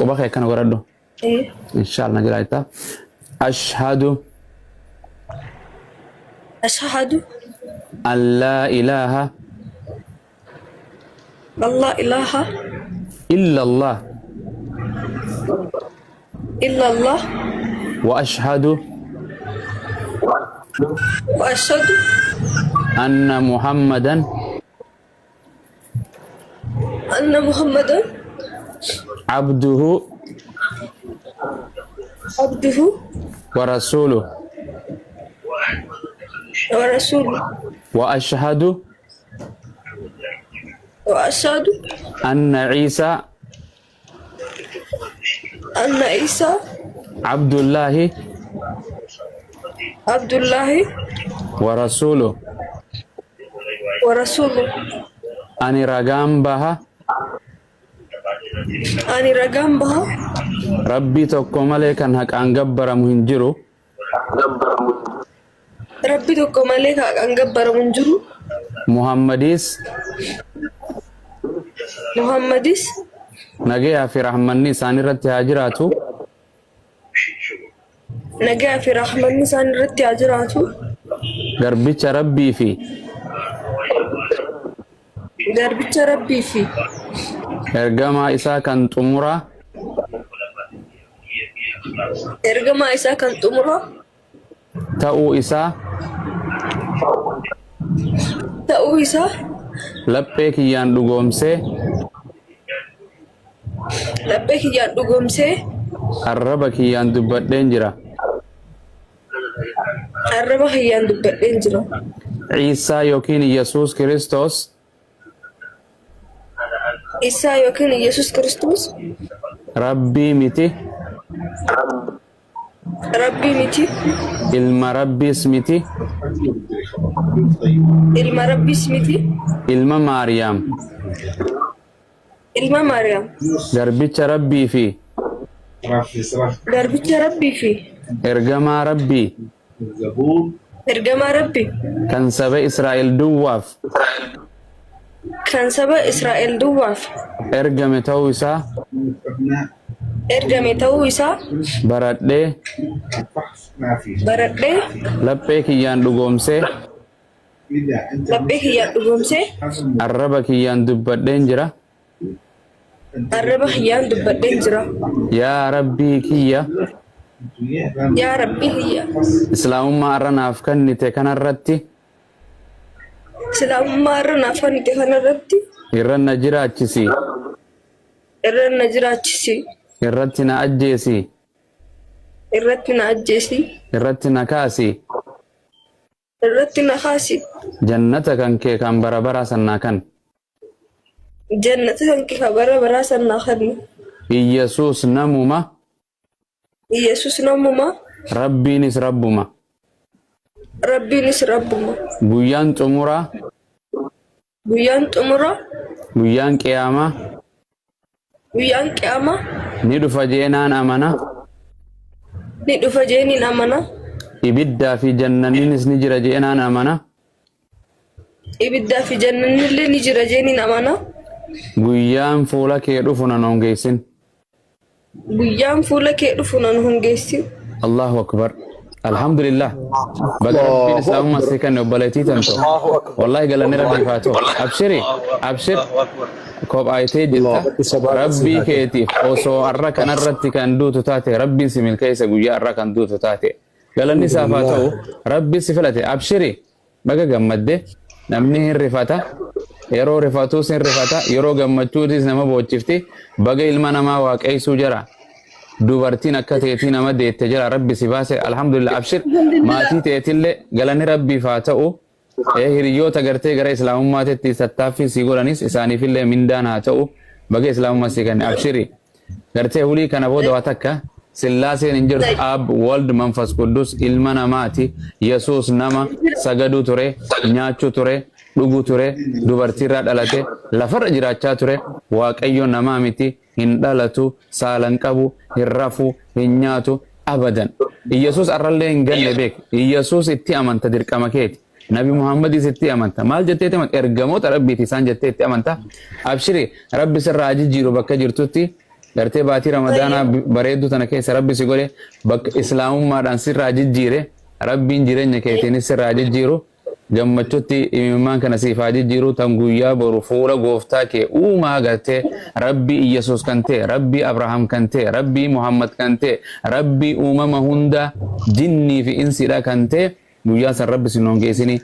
قبخ كان وردو إيه إن شاء الله نجرا أشهد أشهد أن لا إله الله إله إلا الله إلا الله وأشهد وأشهد أن محمدا أن محمدا عبده عبده ورسوله ورسوله وأشهد وأشهد أن عيسى أن عيسى عبد الله عبد الله ورسوله ورسوله أني رقام بها أني رقم بها ربي تقوم عليك أنك أنقبر مهنجرو ربي تقوم عليك أن جبر منجرو محمديس محمدس نجيها في رحمني ساني رتي هاجراتو نجا في رحمة نسان رتي أجراته غربيتش ربي في دربت ربي في إرجما إسا كان تمرا إرجما إسا كان تمرة تأو إسا تأو إسا لبك يان دوغومسي لبك يادو غمسه الربك يان دبت دنجرا arraba hayyaan dubbadheen jira. Ciisaa yookiin Yesuus Kiristoos Isaa yookiin Yesuus Kiristoos Rabbii miti Rabbii miti ilma Rabbiis miti ilma Rabbiis miti ilma Maariyaam ilma Maariyaam garbicha Rabbii fi garbicha Rabbii fi ergamaa Rabbii ergamaa Rabbii kan saba Israa'el duwwaaf kan saba Israa'el duwwaaf ergame ta'uu isaa baradhee laphee kiyyaan dhugoomsee arraba kiyyaan dubbadheen jira. arraba kiyyaan dubbadheen jira. Yaa Rabbii kiyya yaa Rabbii kiyya Islaamummaa irra naaf kennite kanarratti Islaamummaa irra naaf kennite kanarratti irra na jiraachisi irratti na ajjeesi irratti na ajjeesi irratti na kaasi irratti na kaasi jannata kan kee kan bara bara sannaa kan jannata kan kee kan bara bara sannaa kan Iyyasuus namuma Yesus namuma Rabbiinis rabbuma guyyaan xumuraa guyyaan qiyaamaa ni dhufa jeenaan amana ibiddaa fi jannaniinis ni jira jeenaan amana guyyaan fuula kee dhufu nan hongeessin Allahu akbar alhamdulillah baga rabbiin islaamummaa si kenne obboleettii tanto wallahi galanni rabbii faatu abshir kophaayitee jirta rabbii keetiif osoo arra kanarratti kan duutu taate rabbiin si milkeessa guyyaa arra kan duutu taate galanni isaaf haa ta'u rabbii si filate abshiri baga gammadde namni hin rifata yeroo rifatuus hin rifata yeroo gammachuutis nama boochifti baga ilma namaa waaqeessuu jira dubartiin akka teetii nama deette jira rabbi si baase alhamdulillah abshir maatii teetillee galanni rabbiif haa ta'u hiriyoota gartee gara islaamummaatti tattaaffii si godhanis isaaniifillee mindaan haa ta'u baga islaamummaa si kenne abshiri gartee hulii kana booda waa takka sillaaseen hin jirtu ab world manfas quddus ilma namaati yesuus nama sagaduu ture nyaachuu ture dhuguu ture dubartiirraa dhalate lafarra jiraachaa ture waaqayyo namaa miti hin dhalatu saalan qabu hin rafu hin nyaatu abadan Iyyasuus arrallee hin ganne beek Iyyasuus itti amanta dirqama keeti Nabi Muhammadis itti amanta maal jetteeti ergamoota rabbiiti isaan jetteetti amanta abshiri rabbi sirraa jijjiiru bakka jirtutti gartee baatii ramadaanaa bareedduu tana keessa rabbi si godhe bakka islaamummaadhaan sirraa jijjiire rabbiin jireenya keetiinis sirraa jijjiiru gammachuutti imimmaan kana siif haa jijjiiru tan guyyaa boru fuula gooftaa kee uumaa gartee rabbii Iyyasuus kan ta'e rabbii Abrahaam kan ta'e rabbii Muhammad kan ta'e rabbii uumama hunda jinnii fi insiidha kan ta'e guyyaa san rabbi si noon geessini